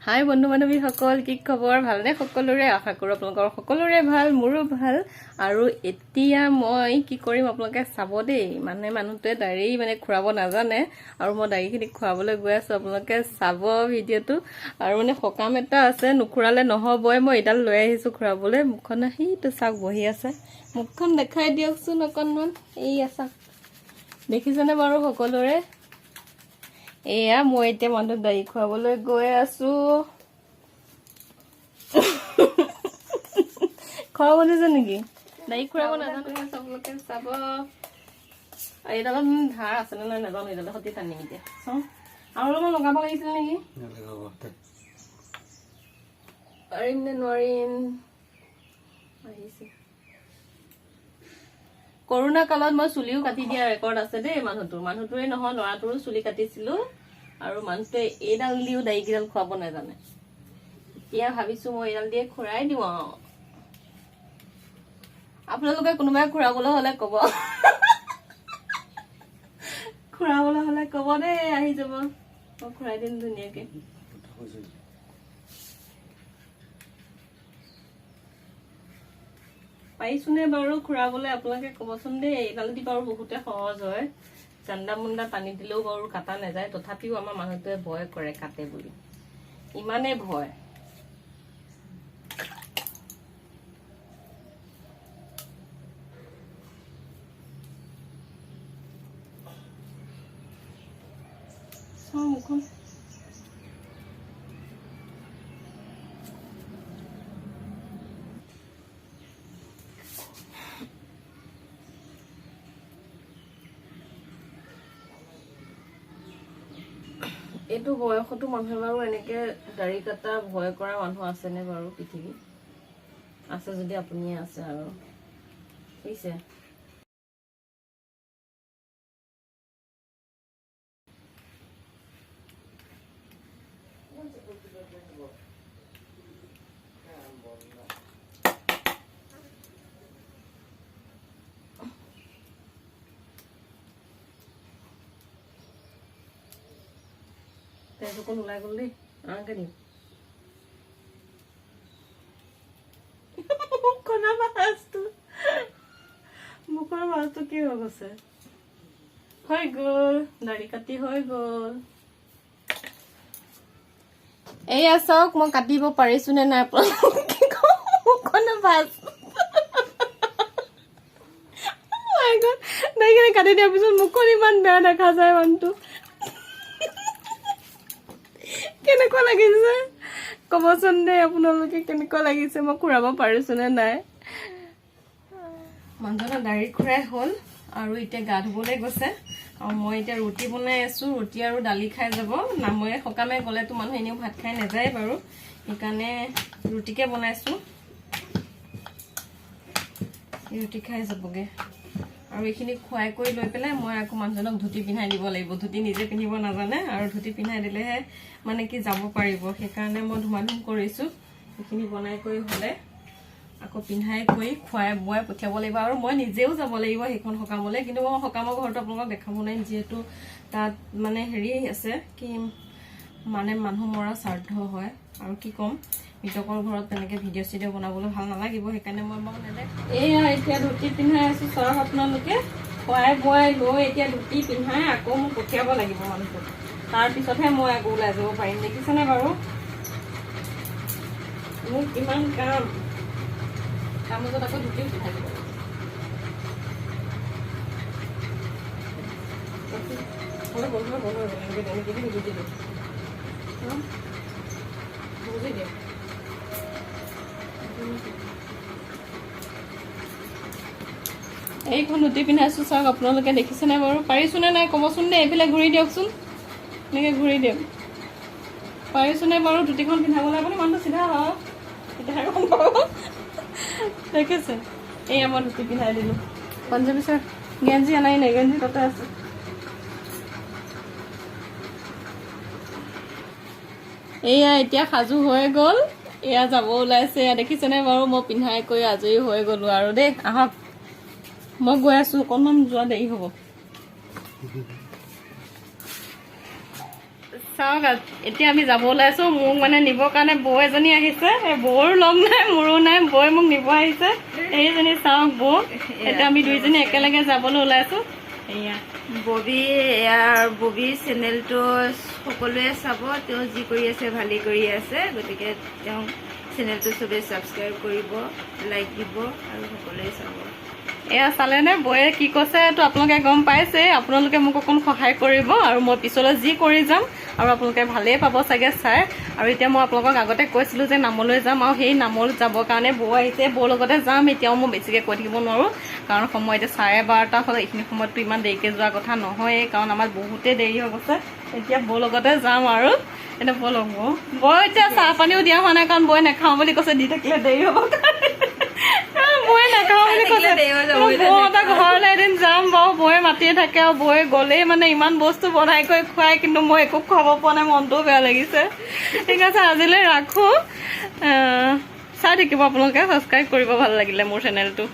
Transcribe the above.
হাই বন্ধু বান্ধৱীসকল, কি খবৰ? ভালনে সকলোৰে? আশা কৰোঁ আপোনালোকৰ সকলোৰে ভাল, মোৰো ভাল। আৰু এতিয়া মই কি কৰিম আপোনালোকে চাব দেই। মানুহটোৱে দাড়ি খুৰাব নাজানে আৰু মই দাড়িখিনি খুৱাবলৈ গৈ আছোঁ। আপোনালোকে চাব ভিডিঅ'টো। আৰু সকাম এটা আছে, নুখুৰালে নহ'বই। মই এডাল লৈ আহিছোঁ খুৰাবলৈ। মুখখন সেইটো চাওক বহি আছে। মুখখন দেখাই দিয়কচোন অকণমান। এইয়া চাওক, দেখিছেনে বাৰু সকলোৰে? এয়া মই এতিয়া মানুহটোক দাড়ি খুৱাবলৈ গৈ আছো। খোৱা বনিছে নেকি? দাড়ি খুৱাব নাজানো চবলোকে চাব। এইডালত ধাৰ আছে নে নাই নাজানো, এইডালে সতি টানিম এতিয়া চাওঁ। আৰু অলপমান লগাব লাগিছিল নেকি? পাৰিম নে নোৱাৰিম? আহিছে। কৰোণা কালত মই চুলিও কাটি দিয়া ৰেকৰ্ড আছে দেই। মানুহটোৱে নহয়, ল'ৰাটোৰো চুলি কাটিছিলো। আৰু মানুহটোৱে এইডাল দিও দাড়িকেইডাল খুৱাব নাজানে। এতিয়া ভাবিছো মই এইডাল দিয়ে খুৰাই দিওঁ আৰু। আপোনালোকে কোনোবাই খুৰাবলৈ হলে কব। খুৰাবলৈ হলে কব দেই, আহি যাব, মই খুৰাই দিম ধুনীয়াকে। পাৰিছোনে বাৰু খুৰাবলৈ? আপোনালোকে কবচোন দেই। এইডাল দি বাৰু বহুতে সহজ হয়, চান্দা মুন্দা টানি দিলেও বাৰু কাটা নাযায়। তথাপিও আমাৰ মানুহটোৱে ভয় কৰে কাটে বুলি, ইমানেই ভয়। মুখখন এইটো বয়সতো মানুহে বাৰু এনেকে দাড়ি কাটা ভয় কৰা মানুহ আছেনে বাৰু পৃথিৱীত? আছে যদি আপুনিয়ে আছে আৰু, বুজিছে? তেজ অকণ ওলাই গ'ল দেই, আনকে দিম। মুখৰ মাছটো কি হৈ গৈছে? হৈ গ'ল, দাড়ি কাটি হৈ গ'ল। এইয়া চাওক, মই কাটিব পাৰিছো নে নাই আপোনালোকে ভাজ। দাড়িখিনি কাটি দিয়াৰ পিছত মুখখন ইমান বেয়া দেখা যায়। মানুহটো কেনেকুৱা লাগিছে কবচোন দেই আপোনালোকে, কেনেকুৱা লাগিছে? মই খুৰাব পাৰিছো নে নাই? মানুহজনৰ দাড়ি খুৰাই হ'ল আৰু এতিয়া গা ধুবলৈ গৈছে। আৰু মই এতিয়া ৰুটি বনাই আছো। ৰুটি আৰু দালি খাই যাব। নামে সকামে গ'লেতো মানুহ এনেও ভাত খাই নাযায় বাৰু, সেইকাৰণে ৰুটিকে বনাইছো। ৰুটি খাই যাবগে। আৰু এইখিনি খুৱাই কৰি লৈ পেলাই মই আকৌ মানুহজনক ধুতি পিন্ধাই দিব লাগিব। ধুতি নিজে পিন্ধিব নাজানে, আৰু ধুতি পিন্ধাই দিলেহে কি যাব পাৰিব। সেইকাৰণে মই ধুমাধুম কৰিছো। এইখিনি বনাই কৰি হ'লে আকৌ পিন্ধাই কৰি খুৱাই বোৱাই পঠিয়াব লাগিব। আৰু মই নিজেও যাব লাগিব সেইখন সকামলৈ। কিন্তু মই সকামৰ ঘৰটো আপোনালোকক দেখাব নোৱাৰিম, যিহেতু তাত হেৰি আছে, কি মানুহ মৰা শ্ৰাদ্ধ হয়। আৰু কি ক'ম, মৃতকৰ ঘৰত তেনেকে ভিডিঅ' চিডিঅ' বনাবলৈ ভাল নালাগিব। সেইকাৰণে মই এয়া এতিয়া ধুতি পিন্ধাই আছো। চাওক আপোনালোকে, খুৱাই বোৱাই লৈ এতিয়া ধুতি পিন্ধাই আকৌ মোক পঠিয়াব লাগিব মানুহটোক। তাৰপিছতহে মই আকৌ ওলাই যাব পাৰিম। দেখিছেনে বাৰু মোক কিমান কাম। তাৰ মাজত আকৌ ধুতিও পিন্ধাই দিব লাগিব। বুজি দিয়ক। এইখন ধুতি পিন্ধাইছো, চাওক আপোনালোকে দেখিছেনে বাৰু? পাৰিছো নে নাই কবচোন দেই। এইফালে ঘূৰি দিয়কচোন, এনেকে ঘূৰি দিয়ক। পাৰিছো নে বাৰু ধুতিখন পিন্ধাবলৈ? আপুনি মানুহটো চিধা হওক, দেখিছে? এয়া মই ধুতি পিন্ধাই দিলো। পাঞ্জাবী চাৰ গেঞ্জি আনাই নাই, গেঞ্জি তাতে আছে। এয়া এতিয়া সাজু হৈ গ'ল, এয়া যাব ওলাইছে। এয়া দেখিছেনে বাৰু? মই পিন্ধাই কৰি আজৰি হৈ গ'লো আৰু দেই। আহক, মই গৈ আছো, অকণমান যোৱা দেৰি হ'ব। চাওক এতিয়া আমি যাব ওলাইছো মোক মানে নিবৰ কাৰণে বৌ এজনী আহিছে বৌৰ লগ নাই মোৰো নাই বৌয়ে মোক নিব আহিছে এইজনী চাওক বৌ এতিয়া আমি দুইজনী একেলগে যাবলৈ ওলাইছো এয়া ববি ইয়াৰ ববিৰ চেনেলটো সকলোৱে চাব তেওঁ যি কৰি আছে ভালেই কৰি আছে গতিকে তেওঁ চেনেলটো চবেই ছাবস্ক্ৰাইব কৰিব লাইক দিব আৰু সকলোৱে চাব এয়া চালেনে বৌয়ে কি কৈছে তো আপোনালোকে গম পাইছে আপোনালোকে মোক অকণ সহায় কৰিব আৰু মই পিছলৈ যি কৰি যাম আৰু আপোনালোকে ভালেই পাব চাগে চাই আৰু এতিয়া মই আপোনালোকক আগতে কৈছিলোঁ যে নামলৈ যাম আৰু সেই নামলৈ যাবৰ কাৰণে বৌ আহিছে বৌৰ লগতে যাম এতিয়াও মই বেছিকৈ কৈ থাকিব নোৱাৰোঁ কাৰণ সময় এতিয়া 12:30 হ'ল এইখিনি সময়ততো ইমান দেৰিকৈ যোৱা কথা নহয়েই কাৰণ আমাৰ বহুতেই দেৰি হৈ গৈছে এতিয়া বৌৰ লগতে যাম আৰু এতিয়া বৌ লগ বৌ এতিয়া চাহ পানীও দিয়া হোৱা নাই কাৰণ বৌয়ে নাখাওঁ বুলি কৈছে দি থাকিলে দেৰি হ'ব বৌয়ে নাখাওঁ বুলি কৈছে বৌহঁতৰ ঘৰলৈ এদিন যাম বাৰু বৌয়ে মাতিয়ে থাকে আৰু বৌয়ে গ'লেই মানে ইমান বস্তু বনাই কৰি খুৱাই কিন্তু মই একো খুৱাব পৰা নাই মনটোও বেয়া লাগিছে ঠিক আছে আজিলৈ ৰাখোঁ চাই থাকিব আপোনালোকে ছাবস্ক্ৰাইব কৰিব ভাল লাগিলে মোৰ চেনেলটো